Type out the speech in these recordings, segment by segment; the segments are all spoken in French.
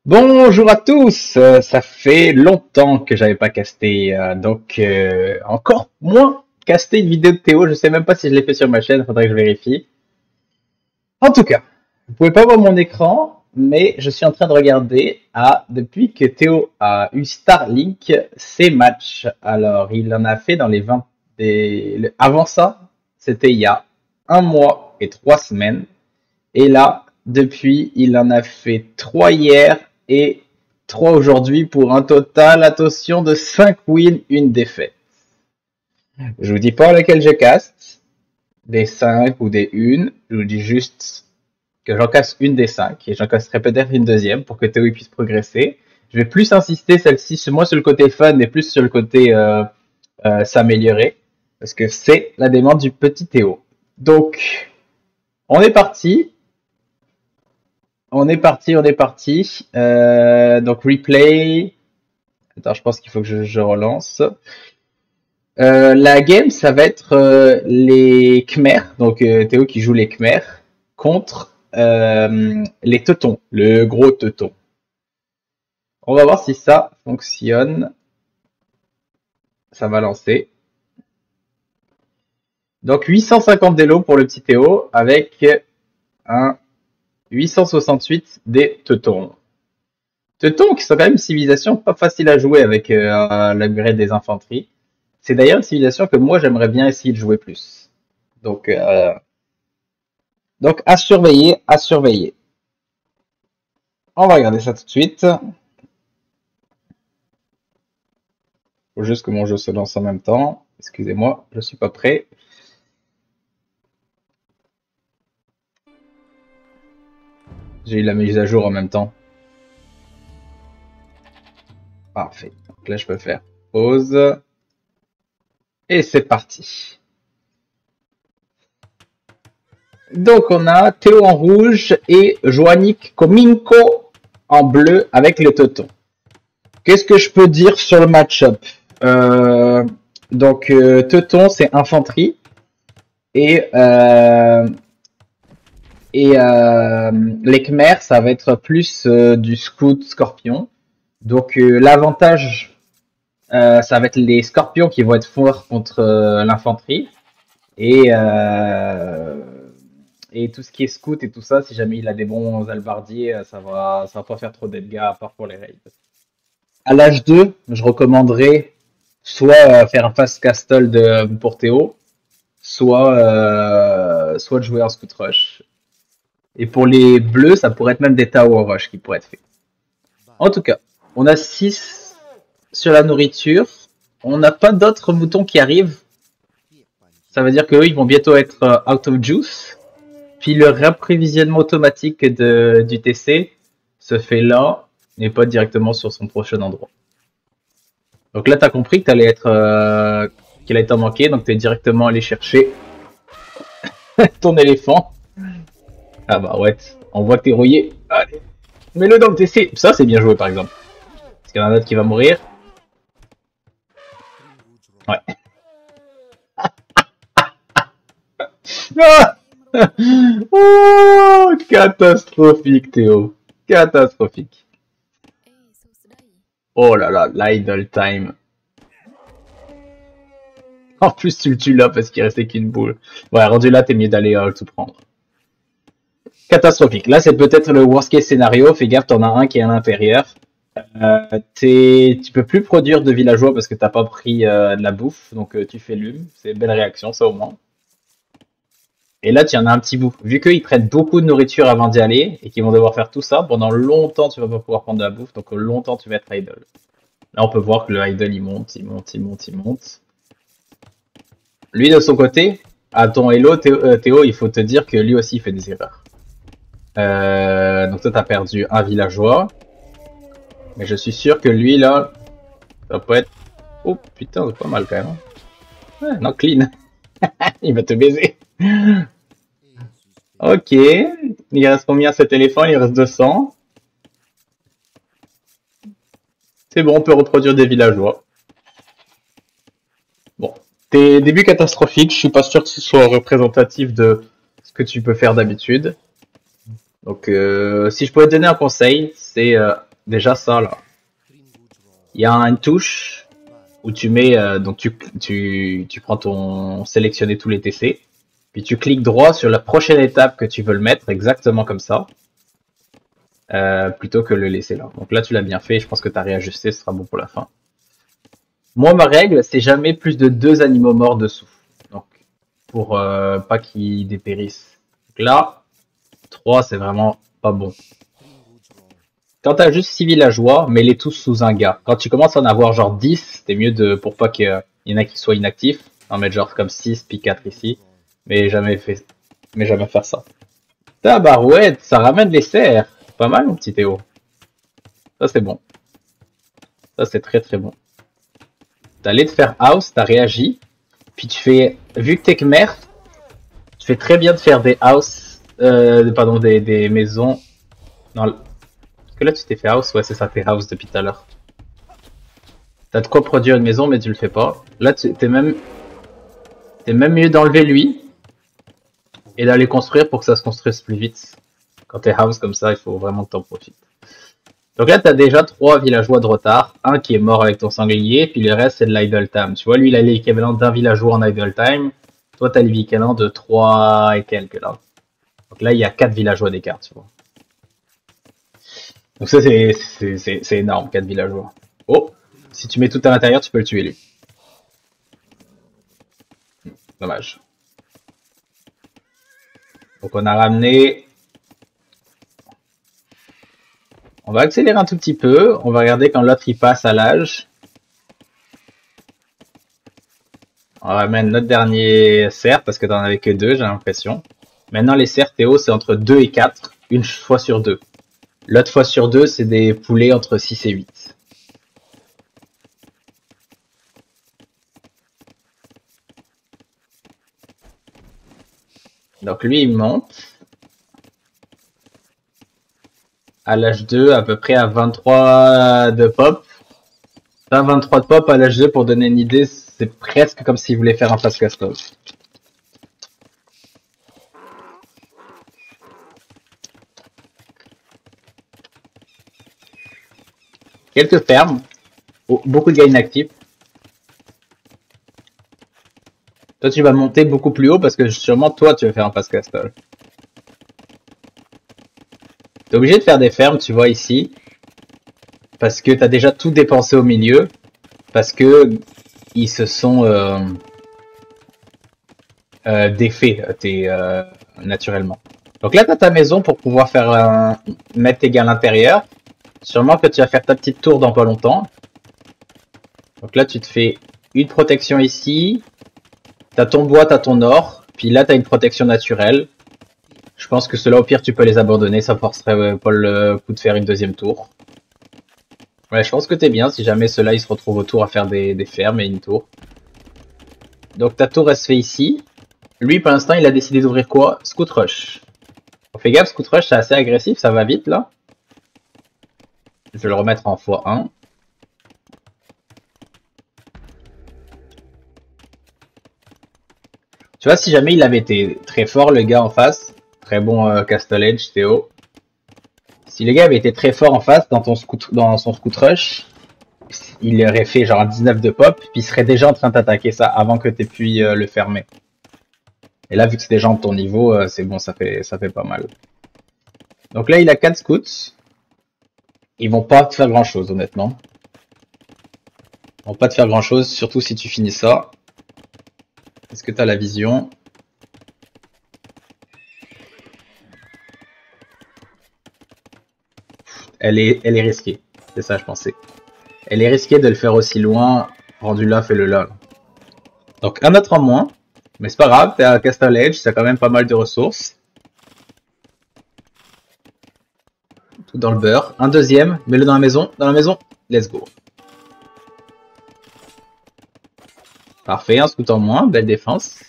Bonjour à tous, ça fait longtemps que j'avais pas casté, encore moins casté une vidéo de Théo, je sais même pas si je l'ai fait sur ma chaîne, faudrait que je vérifie. En tout cas, vous pouvez pas voir mon écran, mais je suis en train de regarder depuis que Théo a eu Starlink, ses matchs. Alors, il en a fait dans les 20 avant ça, c'était il y a un mois et 3 semaines. Et là, depuis, il en a fait 3 hier et 3 aujourd'hui pour un total, attention, de 5 wins, une défaite. Je vous dis pas lequel je caste, des 5 ou des 1. Je vous dis juste que j'en casse une des 5 et j'en casserai peut-être une deuxième pour que Théo puisse progresser. Je vais plus insister celle-ci, moins sur le côté fun et plus sur le côté s'améliorer parce que c'est la demande du petit Théo. Donc, on est parti. On est parti. Donc replay. Attends, je pense qu'il faut que je relance. La game, ça va être les Khmers, donc Théo qui joue les Khmers, contre les Teutons, le gros Teuton. On va voir si ça fonctionne. Ça va lancer. Donc 850 d'élo pour le petit Théo avec un 868 des Teutons. Teutons qui sont quand même une civilisation pas facile à jouer avec l'upgrade des infanteries. C'est d'ailleurs une civilisation que moi j'aimerais bien essayer de jouer plus. Donc à surveiller, à surveiller. On va regarder ça tout de suite. Faut juste que mon jeu se lance en même temps. Excusez-moi, je suis pas prêt. J'ai eu la mise à jour en même temps. Parfait. Donc là, je peux faire pause. Et c'est parti. Donc, on a Théo en rouge et Joannick Kominko en bleu avec les Teutons. Qu'est-ce que je peux dire sur le match-up? Teuton, c'est infanterie. Et les Khmers, ça va être plus du scout scorpion. Donc l'avantage, ça va être les scorpions qui vont être forts contre l'infanterie. Et tout ce qui est scout et tout ça, si jamais il a des bons albardiers, ça va pas faire trop de dégâts à part pour les raids. À l'âge 2, je recommanderais soit faire un fast castle pour Théo, soit de jouer en scout rush. Et pour les bleus, ça pourrait être même des tower rush qui pourraient être faits. En tout cas, on a 6 sur la nourriture. On n'a pas d'autres moutons qui arrivent. Ça veut dire qu'eux, ils vont bientôt être out of juice. Puis le réapprovisionnement automatique du TC se fait là, et pas directement sur son prochain endroit. Donc là, tu as compris que t'allais être, qu'il allait t'en manquer, donc tu es directement allé chercher ton éléphant. Ah bah ouais, on voit que t'es rouillé. Allez, mets-le dans le TC. Ça, c'est bien joué par exemple. Parce qu'il y en a un autre qui va mourir. Ouais. Oh, catastrophique Théo. Catastrophique. Oh là là, l'idle time. En plus, tu le tues là parce qu'il restait qu'une boule. Ouais, rendu là, t'es mieux d'aller tout prendre. Catastrophique. Là, c'est peut-être le worst case scénario. Fais gaffe, t'en as un qui est à l'intérieur. Tu peux plus produire de villageois parce que t'as pas pris de la bouffe. Donc, tu fais l'hume. C'est une belle réaction, ça au moins. Et là, tu en as un petit bout. Vu qu'ils prennent beaucoup de nourriture avant d'y aller et qu'ils vont devoir faire tout ça, pendant longtemps, tu vas pas pouvoir prendre de la bouffe. Donc, longtemps, tu vas être idle. Là, on peut voir que le idle, il monte. Lui, de son côté, à ton hello, Théo, il faut te dire que lui aussi, il fait des erreurs. Donc, toi, t'as perdu un villageois. Mais je suis sûr que lui, là, ça peut être... Oh, putain, c'est pas mal, quand même. Ouais, non, clean. Il va te baiser. Ok. Il reste combien cet éléphant? Il reste 200. C'est bon, on peut reproduire des villageois. Bon. Tes débuts catastrophiques, je suis pas sûr que ce soit représentatif de ce que tu peux faire d'habitude. Donc, si je pouvais te donner un conseil, c'est déjà ça là. Il y a une touche où tu mets, donc tu prends ton sélectionner tous les TC, puis tu cliques droit sur la prochaine étape que tu veux le mettre, exactement comme ça, plutôt que le laisser là. Donc là tu l'as bien fait, je pense que tu as réajusté, ce sera bon pour la fin. Moi ma règle, c'est jamais plus de 2 animaux morts dessous, donc pour pas qu'ils dépérissent. Donc là, 3 c'est vraiment pas bon. Quand t'as juste 6 villageois, mets-les tous sous un gars. Quand tu commences à en avoir genre 10, c'est mieux de, pour pas qu'il y en a qui soient inactifs, en mettre genre comme 6 puis 4 ici. Mais jamais faire ça. Tabarouette, ça ramène les cerfs. Pas mal mon petit Théo. Ça c'est bon. Ça c'est très très bon. T'as allé te faire house, t'as réagi. Puis tu fais, vu que t'es que mère, tu fais très bien de faire des house, pardon, des maisons. Non, parce que là tu t'es fait house, ouais c'est ça, t'es house depuis tout à l'heure. T'as de quoi produire une maison mais tu le fais pas. Là t'es même mieux d'enlever lui et d'aller construire pour que ça se construise plus vite. Quand t'es house comme ça, il faut vraiment que t'en profites. Donc là t'as déjà 3 villageois de retard, un qui est mort avec ton sanglier, puis le reste c'est de l'idle time. Tu vois, lui il a l'équivalent d'un villageois en idle time, toi t'as l'équivalent de 3 et quelques là. Donc là il y a 4 villageois d'écart, tu vois. Donc ça c'est énorme, 4 villageois. Oh, si tu mets tout à l'intérieur, tu peux le tuer lui. Dommage. Donc on a ramené... On va accélérer un tout petit peu. On va regarder quand l'autre il passe à l'âge. On ramène notre dernier cerf parce que t'en avais que 2, j'ai l'impression. Maintenant les cerfs Théo c'est entre 2 et 4, une fois sur 2. L'autre fois sur 2 c'est des poulets entre 6 et 8. Donc lui il monte. À l'âge 2, à peu près à 23 de pop. 23 de pop à l'âge 2, pour donner une idée, c'est presque comme s'il voulait faire un pass castle. Quelques fermes, beaucoup de gars inactifs. Toi, tu vas monter beaucoup plus haut parce que sûrement toi, tu veux faire un pass castle. T'es obligé de faire des fermes, tu vois ici, parce que t'as déjà tout dépensé au milieu, parce que ils se sont défaits naturellement. Donc là, t'as ta maison pour pouvoir faire mettre tes gars à l'intérieur. Sûrement que tu vas faire ta petite tour dans pas longtemps. Donc là, tu te fais une protection ici. T'as ton bois, t'as ton or. Puis là, t'as une protection naturelle. Je pense que cela, au pire, tu peux les abandonner. Ça forcerait pas le coup de faire une deuxième tour. Ouais, je pense que t'es bien si jamais ceux-là, ils se retrouvent autour à faire des fermes et une tour. Donc ta tour, elle se fait ici. Lui, pour l'instant, il a décidé d'ouvrir quoi? Scout Rush. On fait gaffe, Scout Rush, c'est assez agressif, ça va vite, là. Je vais le remettre en x1. Tu vois, si jamais il avait été très fort, le gars en face, très bon Castle Edge, Théo. Si le gars avait été très fort en face dans son Scout Rush, il aurait fait genre 19 de pop, puis il serait déjà en train d'attaquer ça avant que tu aies pu le fermer. Et là, vu que c'est des gens de ton niveau, c'est bon, ça fait pas mal. Donc là, il a 4 scouts. Ils vont pas te faire grand chose, honnêtement. Ils vont pas te faire grand chose, surtout si tu finis ça. Est-ce que tu as la vision? Elle est risquée. C'est ça, je pensais. Elle est risquée de le faire aussi loin. Rendu là, fais-le là. Donc un autre en moins. Mais c'est pas grave, t'es à Castle Edge, t'as quand même pas mal de ressources. Tout dans le beurre. Un deuxième, mets-le dans la maison. Dans la maison, let's go. Parfait, un scout en moins, belle défense.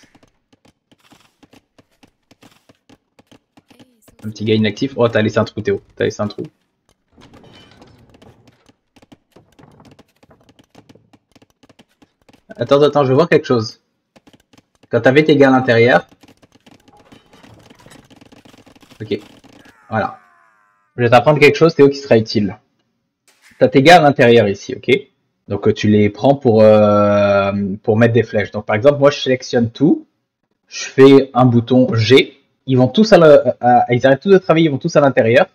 Un petit gars inactif. Oh, t'as laissé un trou, Théo. T'as laissé un trou. Attends, je veux voir quelque chose. Quand t'avais tes gars à l'intérieur. Ok. Voilà. Je vais t'apprendre quelque chose, Théo, qui sera utile. ça t'égale à l'intérieur ici, ok? Donc tu les prends pour mettre des flèches. Donc par exemple, moi je sélectionne tout, je fais un bouton G, ils vont tous ils arrêtent tous de travailler, ils vont tous à l'intérieur.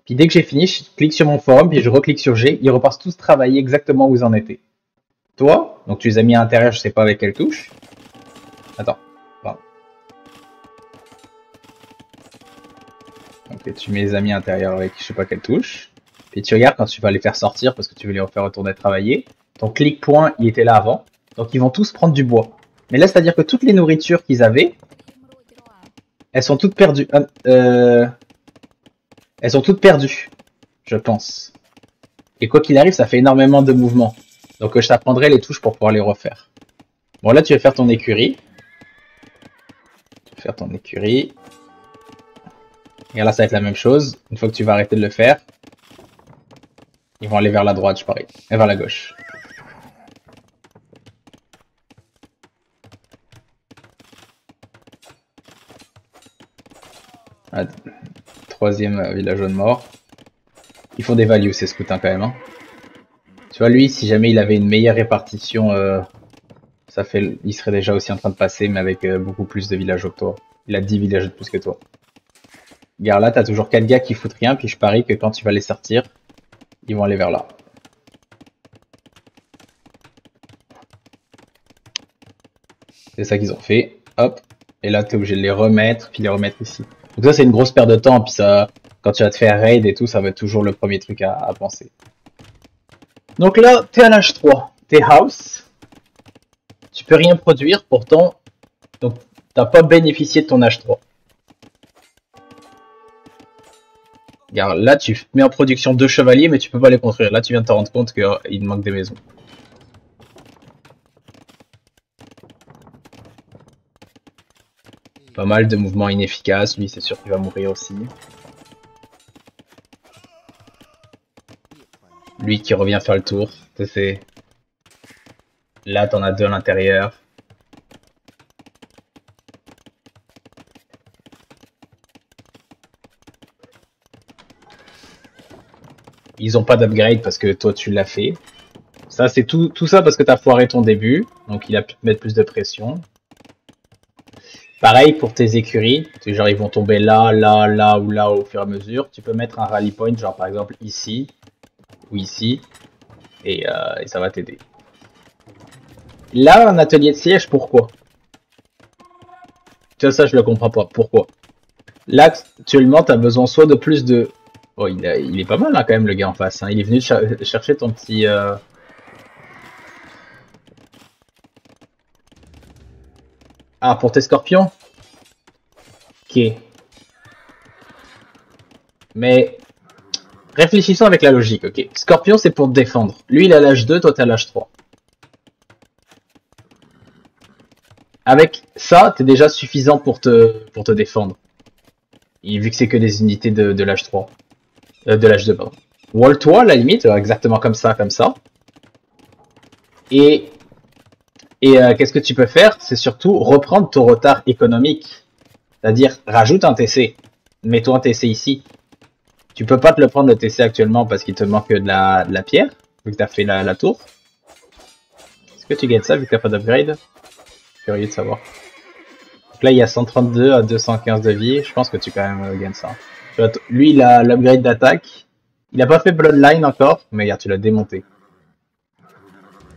Puis dès que j'ai fini, je clique sur mon forum, puis je reclique sur G, ils repartent tous travailler exactement où ils en étaient. Toi, donc tu les as mis à l'intérieur, je sais pas avec quelle touche. Attends, pardon. Ok, tu mets les amis à l'intérieur avec je sais pas quelle touche. Puis tu regardes quand tu vas les faire sortir parce que tu veux les refaire retourner travailler. Ton clic-point, il était là avant. Donc ils vont tous prendre du bois. Mais là, c'est-à-dire que toutes les nourritures qu'ils avaient, elles sont toutes perdues. Elles sont toutes perdues, je pense. Et quoi qu'il arrive, ça fait énormément de mouvements. Donc je t'apprendrai les touches pour pouvoir les refaire. Bon, là, tu vas faire ton écurie. Tu vas faire ton écurie. Et là, ça va être la même chose. Une fois que tu vas arrêter de le faire, ils vont aller vers la droite, je parie. Et vers la gauche. Ah, troisième villageois de mort. Ils font des values, ces scouts, hein, quand même. Hein. Tu vois, lui, si jamais il avait une meilleure répartition, il serait déjà aussi en train de passer, mais avec beaucoup plus de villageois que toi. Il a 10 villageois de plus que toi. Regarde là, t'as toujours 4 gars qui foutent rien, puis je parie que quand tu vas les sortir, ils vont aller vers là. C'est ça qu'ils ont fait. Hop. Et là, t'es obligé de les remettre, puis les remettre ici. Donc ça, c'est une grosse perte de temps, puis ça, quand tu vas te faire raid et tout, ça va être toujours le premier truc à penser. Donc là, t'es à l'âge 3. T'es house. Tu peux rien produire, pourtant, donc t'as pas bénéficié de ton âge 3. Regarde, là, tu mets en production 2 chevaliers, mais tu peux pas les construire. Là, tu viens de te rendre compte qu'il manque des maisons. Pas mal de mouvements inefficaces. Lui, c'est sûr qu'il va mourir aussi. Lui qui revient faire le tour. Là, t'en as 2 à l'intérieur. Ils ont pas d'upgrade parce que toi, tu l'as fait. Ça, c'est tout ça parce que t'as foiré ton début. Donc, il a pu te mettre plus de pression. Pareil pour tes écuries, genre ils vont tomber là, là, là ou là au fur et à mesure. Tu peux mettre un rally point, genre par exemple ici ou ici, et ça va t'aider. Là, un atelier de siège, pourquoi? Tu vois, ça je le comprends pas. Pourquoi? Là, actuellement, tu as besoin soit de plus de... Oh, il est pas mal hein, quand même le gars en face. Hein. Il est venu chercher ton petit... Ah, pour tes scorpions? Ok. Mais réfléchissons avec la logique, ok. Scorpion, c'est pour te défendre. Lui, il a l'âge 2, toi, t'as l'âge 3. Avec ça, t'es déjà suffisant pour te défendre. Et vu que c'est que des unités de l'âge 3. De l'âge 2, pardon. Wall-toi, à la limite, exactement comme ça, comme ça. Et qu'est-ce que tu peux faire? C'est surtout reprendre ton retard économique. C'est-à-dire, rajoute un TC. Mets-toi un TC ici. Tu peux pas te le prendre le TC actuellement parce qu'il te manque de la pierre, vu que tu as fait la tour. Est-ce que tu gagnes ça vu que tu n'as pas d'upgrade? Curieux de savoir. Donc là, il y a 132 à 215 de vie. Je pense que tu quand même gagnes ça. Lui, il a l'upgrade d'attaque. Il n'a pas fait Bloodline encore, mais regarde, tu l'as démonté.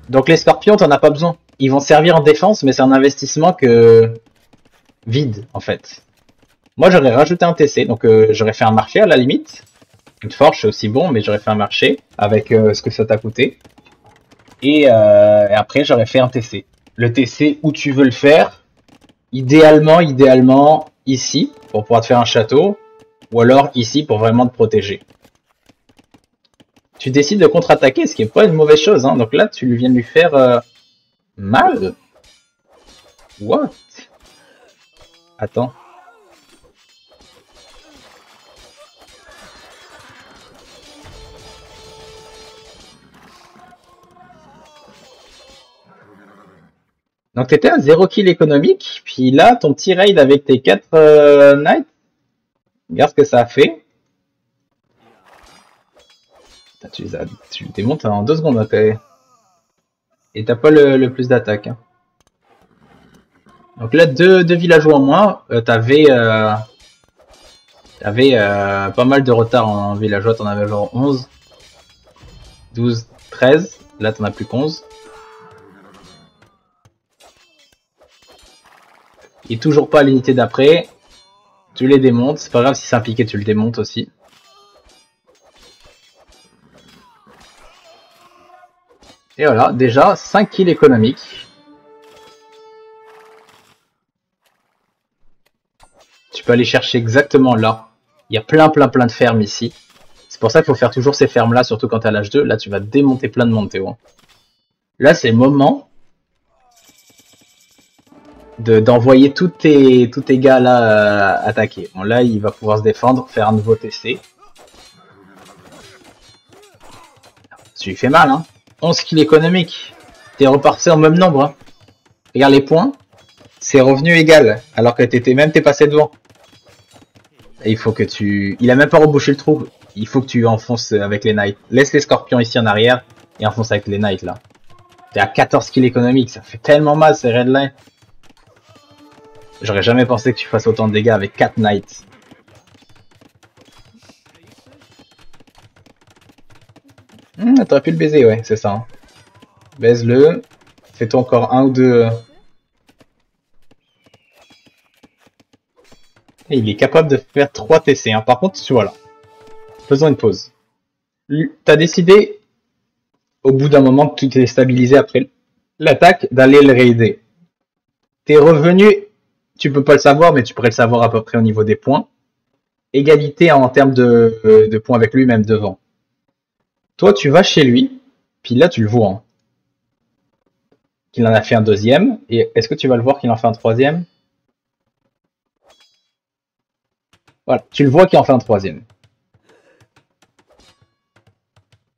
Donc les scorpions, t'en as pas besoin. Ils vont servir en défense, mais c'est un investissement vide, en fait. Moi, j'aurais rajouté un TC, donc j'aurais fait un marché à la limite. Une forge, c'est aussi bon, mais j'aurais fait un marché avec ce que ça t'a coûté. Et après, j'aurais fait un TC. Le TC, où tu veux le faire, idéalement, ici, pour pouvoir te faire un château, ou alors ici, pour vraiment te protéger. Tu décides de contre-attaquer, ce qui est pas une mauvaise chose. Hein. Donc là, tu viens de lui faire mal. What? Attends. Donc t'étais à 0 kill économique, puis là, ton petit raid avec tes 4 knights, regarde ce que ça a fait. Tu le démontes en 2 secondes. Hein, et t'as pas le plus d'attaque. Hein. Donc là, deux villageois en moins. T'avais pas mal de retard en villageois. T'en avais genre 11, 12, 13. Là, t'en as plus qu'11. Et toujours pas à l'unité d'après. Tu les démontes. C'est pas grave si c'est un piqué, tu le démontes aussi. Et voilà, déjà 5 kills économiques. Tu peux aller chercher exactement là. Il y a plein de fermes ici. C'est pour ça qu'il faut faire toujours ces fermes là, surtout quand t'es à l'âge 2. Là, tu vas démonter plein de monde, Théo. Là, c'est le moment d'envoyer tous tes gars là attaquer. Bon, là, il va pouvoir se défendre, faire un nouveau TC. Tu lui fais mal, hein. 11 kills économiques. T'es reparti en même nombre. Hein. Regarde les points. C'est revenu égal, alors que t'es passé devant. Et il faut que tu... Il a même pas rebouché le trou. Il faut que tu enfonces avec les knights. Laisse les scorpions ici en arrière et enfonce avec les knights là. T'es à 14 kills économiques, ça fait tellement mal ces red lines. J'aurais jamais pensé que tu fasses autant de dégâts avec 4 knights. T'aurais pu le baiser, ouais, c'est ça. Hein. Baise-le. Fais-toi encore un ou deux... Et il est capable de faire 3 TC. Hein. Par contre, voilà. Faisons une pause. T'as décidé, au bout d'un moment que tu t'es stabilisé après l'attaque, d'aller le raider. T'es revenu, tu peux pas le savoir, mais tu pourrais le savoir à peu près au niveau des points. Égalité en termes de points avec lui, même devant. Toi, tu vas chez lui, puis là, tu le vois. Hein. Qu'il en a fait un deuxième. Et est-ce que tu vas le voir qu'il en fait un troisième? Voilà, tu le vois qu'il en fait un troisième.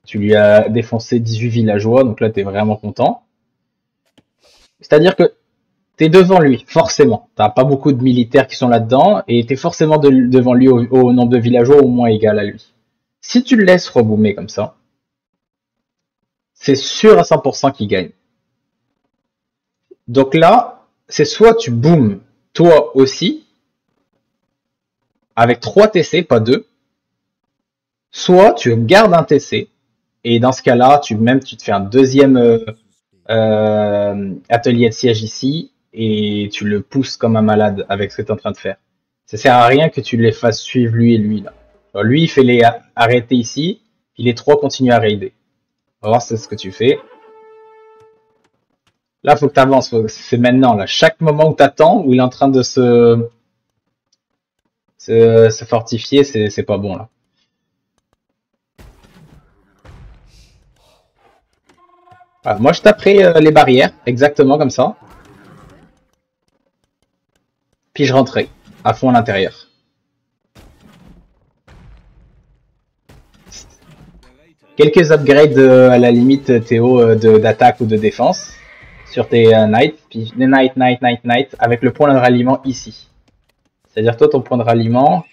Tu lui as défoncé 18 villageois, donc là, t'es vraiment content. C'est-à-dire que t'es devant lui, forcément. T'as pas beaucoup de militaires qui sont là-dedans, et t'es forcément devant lui au nombre de villageois au moins égal à lui. Si tu le laisses reboomer comme ça, c'est sûr à 100% qu'il gagne. Donc là, c'est soit tu boomes toi aussi, avec 3 TC, pas 2, soit tu gardes un TC, et dans ce cas-là, tu te fais un deuxième atelier de siège ici, et tu le pousses comme un malade avec ce que tu es en train de faire. Ça sert à rien que tu les fasses suivre lui et lui là. Alors, lui, il fait les arrêter ici, puis les 3 continuent à raider. On va voir c'est ce que tu fais. Là, faut que tu avances, c'est maintenant là. Chaque moment où tu attends, où il est en train de se fortifier, c'est pas bon là. Voilà, moi, je taperai les barrières, exactement comme ça. Puis je rentrerai à fond à l'intérieur. Quelques upgrades à la limite, Théo, d'attaque ou de défense sur tes knights. Puis les knights, avec le point de ralliement ici. C'est-à-dire toi, ton point de ralliement...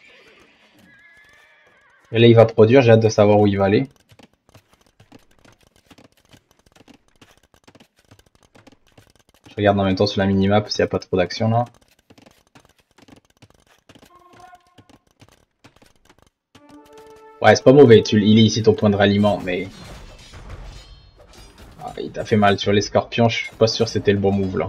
Et là, il va produire, j'ai hâte de savoir où il va aller. Je regarde en même temps sur la minimap s'il n'y a pas trop d'action là. Ouais, c'est pas mauvais, il est ici ton point de ralliement, mais... Ah, il t'a fait mal sur les scorpions, je suis pas sûr que c'était le bon move là.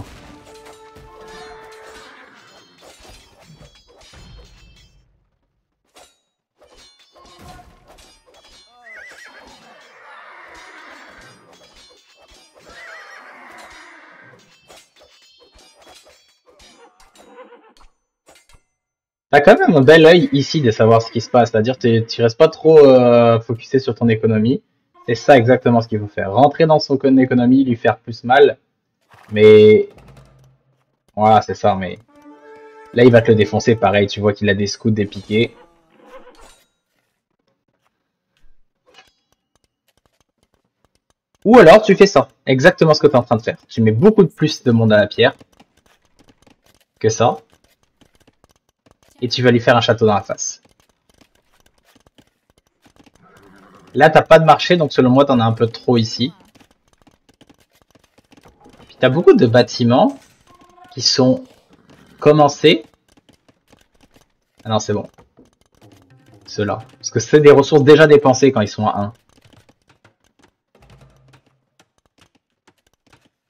T'as quand même un bel œil ici de savoir ce qui se passe, c'est-à-dire tu restes pas trop focusé sur ton économie. C'est ça exactement ce qu'il faut faire. Rentrer dans son économie, lui faire plus mal. Mais voilà, c'est ça. Mais là, il va te le défoncer pareil. Tu vois qu'il a des scouts, des piquets. Ou alors tu fais ça, exactement ce que tu es en train de faire. Tu mets beaucoup de plus de monde à la pierre que ça. Et tu vas lui faire un château dans la face. Là, t'as pas de marché, donc selon moi, t'en as un peu trop ici. Puis t'as beaucoup de bâtiments qui sont commencés. Ah non, c'est bon. Ceux-là. Parce que c'est des ressources déjà dépensées quand ils sont à 1.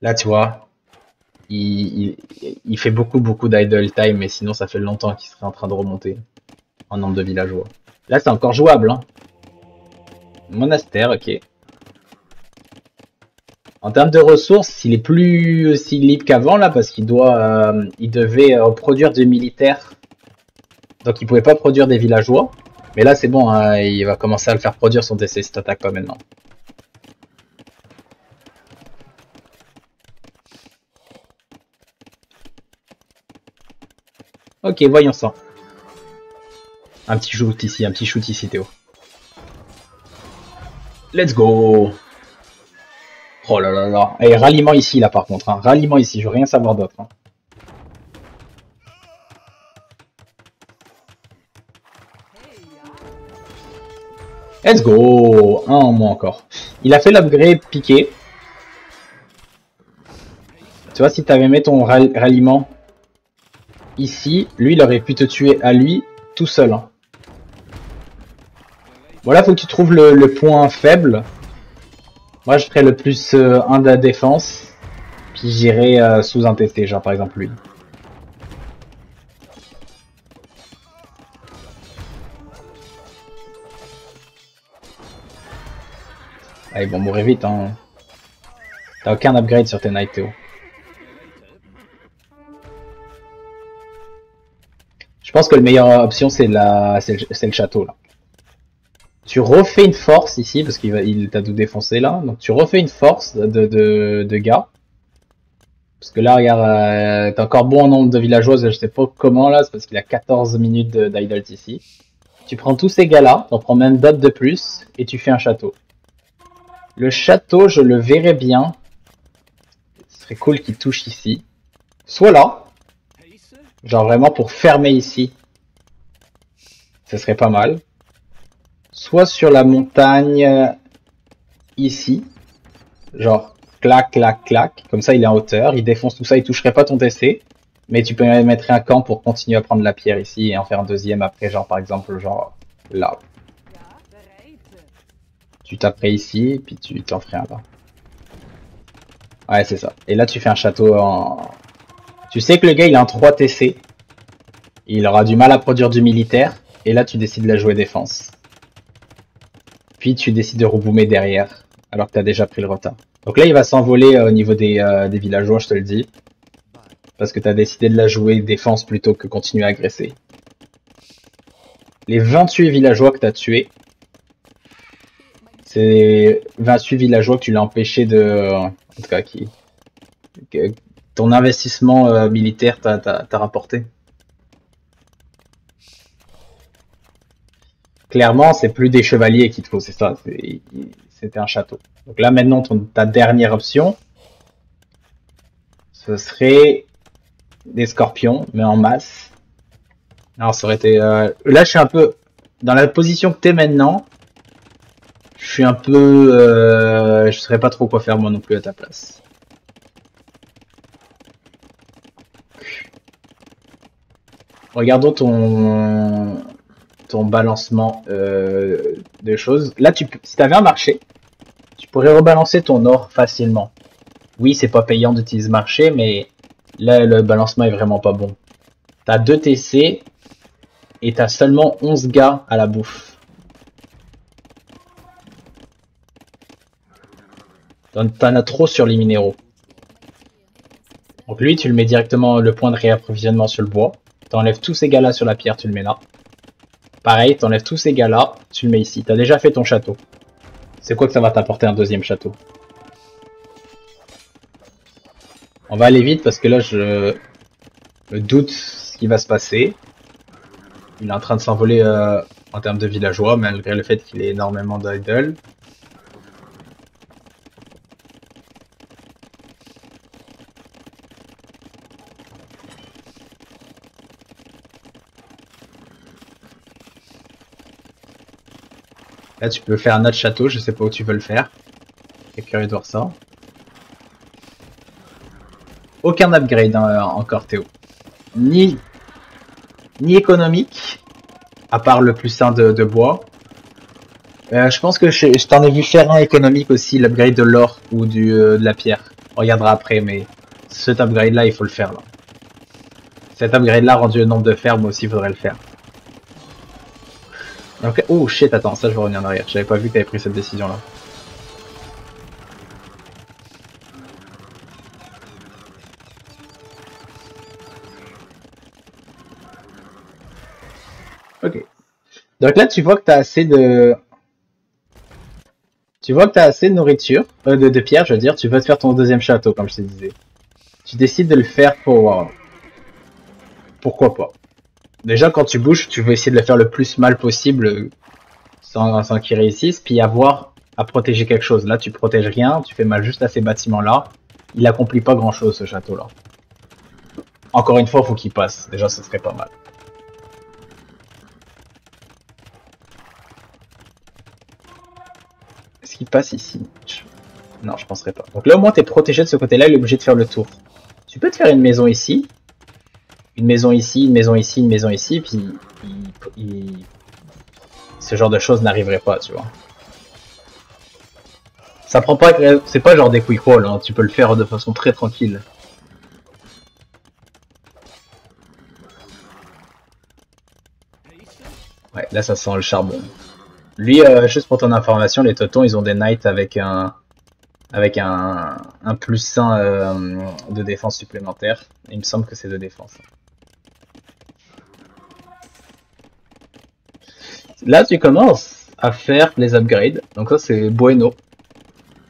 Là, tu vois, il fait beaucoup d'idle time, mais sinon, ça fait longtemps qu'il serait en train de remonter en nombre de villageois. Là, c'est encore jouable, hein. Monastère, ok. En termes de ressources, il est plus aussi libre qu'avant là parce il devait produire des militaires, donc il pouvait pas produire des villageois. Mais là c'est bon, hein, il va commencer à le faire produire son DC cette attaque pas maintenant. Ok, voyons ça. Un petit shoot ici Théo. Let's go. Oh là là là. Et ralliement ici là par contre, hein. Ralliement ici, je veux rien savoir d'autre. Hein. Let's go. Un en moins encore. Il a fait l'upgrade piqué. Tu vois, si t'avais mis ton ralliement ici, lui, il aurait pu te tuer à lui tout seul. Hein. Voilà, faut que tu trouves le point faible. Moi, je ferais le plus 1 de la défense. Puis j'irais sous un TT, genre par exemple lui. Allez, bon, mourir vite, hein. T'as aucun upgrade sur tes Knight, Théo. Je pense que la meilleure option, c'est le château, là. Tu refais une force ici, parce qu'il t'a tout défoncé, là. Donc tu refais une force de gars. Parce que là, regarde, t'es encore bon en nombre de villageoises, je sais pas comment, là. C'est parce qu'il a 14 minutes d'idle ici. Tu prends tous ces gars-là, t'en prends même d'autres de plus, et tu fais un château. Le château, je le verrais bien. Ce serait cool qu'il touche ici. Soit là. Genre vraiment pour fermer ici. Ce serait pas mal. Soit sur la montagne ici. Genre clac, clac, clac. Comme ça, il est en hauteur. Il défonce tout ça. Il toucherait pas ton TC. Mais tu peux mettre un camp pour continuer à prendre la pierre ici et en faire un deuxième après. Genre par exemple, genre là. Tu taperais ici, puis tu t'en ferais un là. Ouais, c'est ça. Et là, tu fais un château en... Tu sais que le gars, il a un 3 TC. Il aura du mal à produire du militaire. Et là, tu décides de la jouer défense. Puis, tu décides de reboomer derrière, alors que tu as déjà pris le retard. Donc là, il va s'envoler au niveau des villageois, je te le dis. Parce que tu as décidé de la jouer défense plutôt que continuer à agresser. Les 28 villageois que tu as tués, c'est 28 villageois que tu l'as empêché de... En tout cas, que ton investissement militaire t'a rapporté. Clairement, c'est plus des chevaliers qu'il te faut, c'est ça. C'était un château. Donc là, maintenant, ta dernière option, ce serait des scorpions, mais en masse. Alors, ça aurait été... Là, je suis un peu... Dans la position que t'es maintenant, je suis un peu... je saurais pas trop quoi faire, moi non plus, à ta place. Regardons ton balancement de choses. Là, si tu avais un marché, tu pourrais rebalancer ton or facilement. Oui, c'est pas payant d'utiliser marché, mais là, le balancement est vraiment pas bon. T'as 2 TC et t'as seulement 11 gars à la bouffe. T'en as trop sur les minéraux. Donc lui, tu le mets directement le point de réapprovisionnement sur le bois. T'enlèves tous ces gars-là sur la pierre, tu le mets là. Pareil, t'enlèves tous ces gars-là, tu le mets ici. T'as déjà fait ton château. C'est quoi que ça va t'apporter un deuxième château? On va aller vite parce que là, je me doute ce qui va se passer. Il est en train de s'envoler en termes de villageois, malgré le fait qu'il ait énormément d'idle. Là, tu peux faire un autre château, je sais pas où tu veux le faire. Très curieux de voir ça. Aucun upgrade encore, Théo. Ni économique, à part le plus sain de bois. Je pense que je t'en ai vu faire un économique aussi, l'upgrade de l'or ou de la pierre. On regardera après, mais cet upgrade là, il faut le faire là. Cet upgrade là, rendu le nombre de fermes aussi, il faudrait le faire. Donc, oh shit, attends, ça je vais revenir en arrière. J'avais pas vu que t'avais pris cette décision là. Ok. Donc là, tu vois que t'as assez de... Tu vois que t'as assez de nourriture, de pierre, je veux dire. Tu veux te faire ton deuxième château, comme je te disais. Tu décides de le faire pour... pourquoi pas. Déjà, quand tu bouges, tu veux essayer de le faire le plus mal possible sans qu'il réussisse, puis avoir à protéger quelque chose. Là, tu protèges rien, tu fais mal juste à ces bâtiments-là. Il accomplit pas grand-chose, ce château-là. Encore une fois, il faut qu'il passe. Déjà, ce serait pas mal. Est-ce qu'il passe ici? Non, je penserais pas. Donc là, au moins, t'es protégé de ce côté-là, il est obligé de faire le tour. Tu peux te faire une maison ici. Une maison ici, une maison ici, une maison ici, puis ce genre de choses n'arriverait pas, tu vois. Ça prend pas, c'est pas genre des quick rolls, hein. Tu peux le faire de façon très tranquille. Ouais, là ça sent le charbon. Lui, juste pour ton information, les Totons, ils ont des knights avec un plus 1 de défense supplémentaire. Il me semble que c'est de défense. Là, tu commences à faire les upgrades. Donc ça, c'est bueno.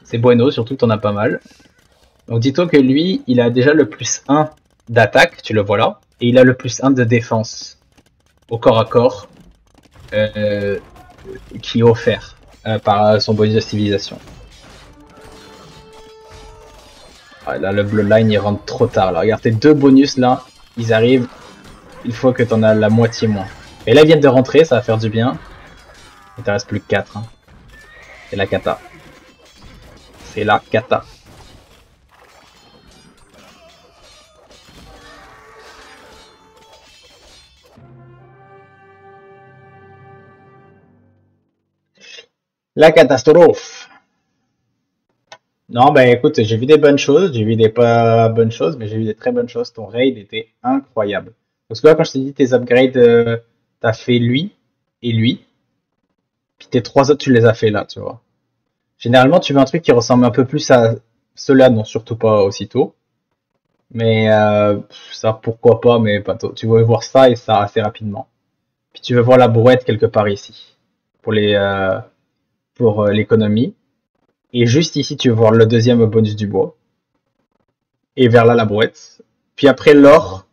C'est bueno, surtout que t'en as pas mal. Donc dis-toi que lui, il a déjà le plus 1 d'attaque, tu le vois là. Et il a le plus 1 de défense au corps à corps qui est offert par son bonus de civilisation. Ah, là, le bloodline, il rentre trop tard. Là. Regarde, tes deux bonus là, ils arrivent une fois que t'en as la moitié moins. Et là, ils viennent de rentrer, ça va faire du bien. Il te reste plus que 4. Hein. C'est la cata. C'est la cata. La catastrophe. Non, bah écoute, j'ai vu des bonnes choses, j'ai vu des pas bonnes choses, mais j'ai vu des très bonnes choses. Ton raid était incroyable. Parce que là, quand je t'ai dit tes upgrades, t'as fait lui et lui. Puis tes 3 autres, tu les as fait là, tu vois. Généralement, tu veux un truc qui ressemble un peu plus à cela, non, surtout pas aussitôt. Mais ça, pourquoi pas, mais pas tôt. Tu veux voir ça et ça assez rapidement. Puis tu veux voir la brouette quelque part ici. Pour l'économie. Et juste ici, tu veux voir le deuxième bonus du bois. Et vers là, la brouette. Puis après, l'or,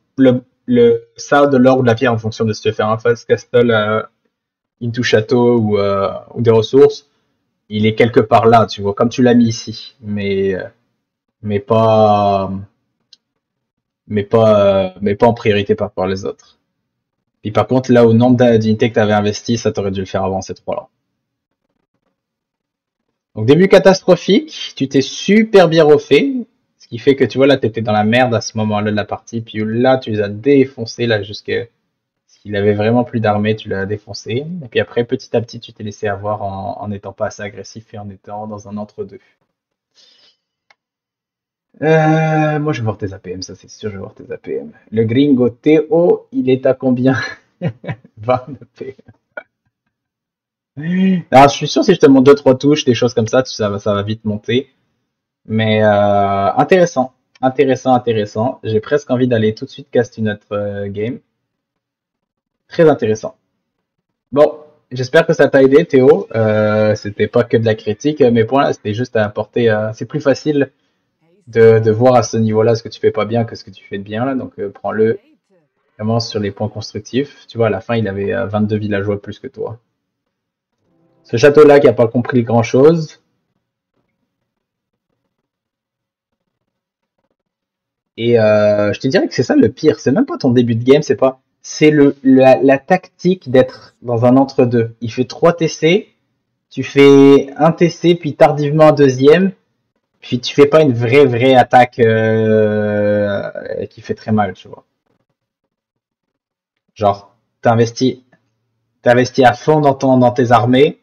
ça de l'or ou de la pierre en fonction de si tu veux faire un fast castle into château ou des ressources. Il est quelque part là, tu vois, comme tu l'as mis ici. Mais pas en priorité par rapport les autres. Puis par contre, là, au nombre d'unités que tu avais investi, ça t'aurait dû le faire avant ces trois-là. Donc début catastrophique, tu t'es super bien refait, ce qui fait que tu vois là, t'étais dans la merde à ce moment-là de la partie, puis là, tu les as défoncés là jusqu'à ce qu'il avait vraiment plus d'armée, tu l'as défoncé. Et puis après, petit à petit, tu t'es laissé avoir en n'étant pas assez agressif et en étant dans un entre-deux. Moi, je vais voir tes APM, ça c'est sûr, je vais voir tes APM. Le gringo Théo, il est à combien? 20 APM. Alors, je suis sûr si je te montre 2-3 touches, des choses comme ça va vite monter. Mais intéressant, intéressant, intéressant. J'ai presque envie d'aller tout de suite cast une autre game. Très intéressant. Bon, j'espère que ça t'a aidé, Théo. C'était pas que de la critique, mes points là, c'était juste à apporter. C'est plus facile de voir à ce niveau-là ce que tu fais pas bien que ce que tu fais de bien là. Donc prends-le vraiment sur les points constructifs. Tu vois, à la fin, il avait 22 villageois plus que toi. Ce château-là qui a pas compris grand-chose. Et je te dirais que c'est ça le pire. C'est même pas ton début de game, c'est pas. C'est la tactique d'être dans un entre-deux. Il fait 3 TC, tu fais un TC, puis tardivement un deuxième, puis tu fais pas une vraie attaque qui fait très mal, tu vois. Genre, t'investis à fond dans tes armées,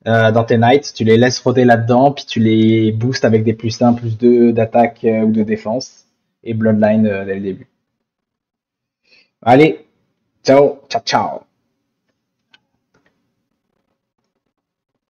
dans tes knights, tu les laisses rôder là-dedans, puis tu les boostes avec des plus 1, plus 2 d'attaque ou de défense, et Bloodline dès le début. Allez, ciao, ciao, ciao.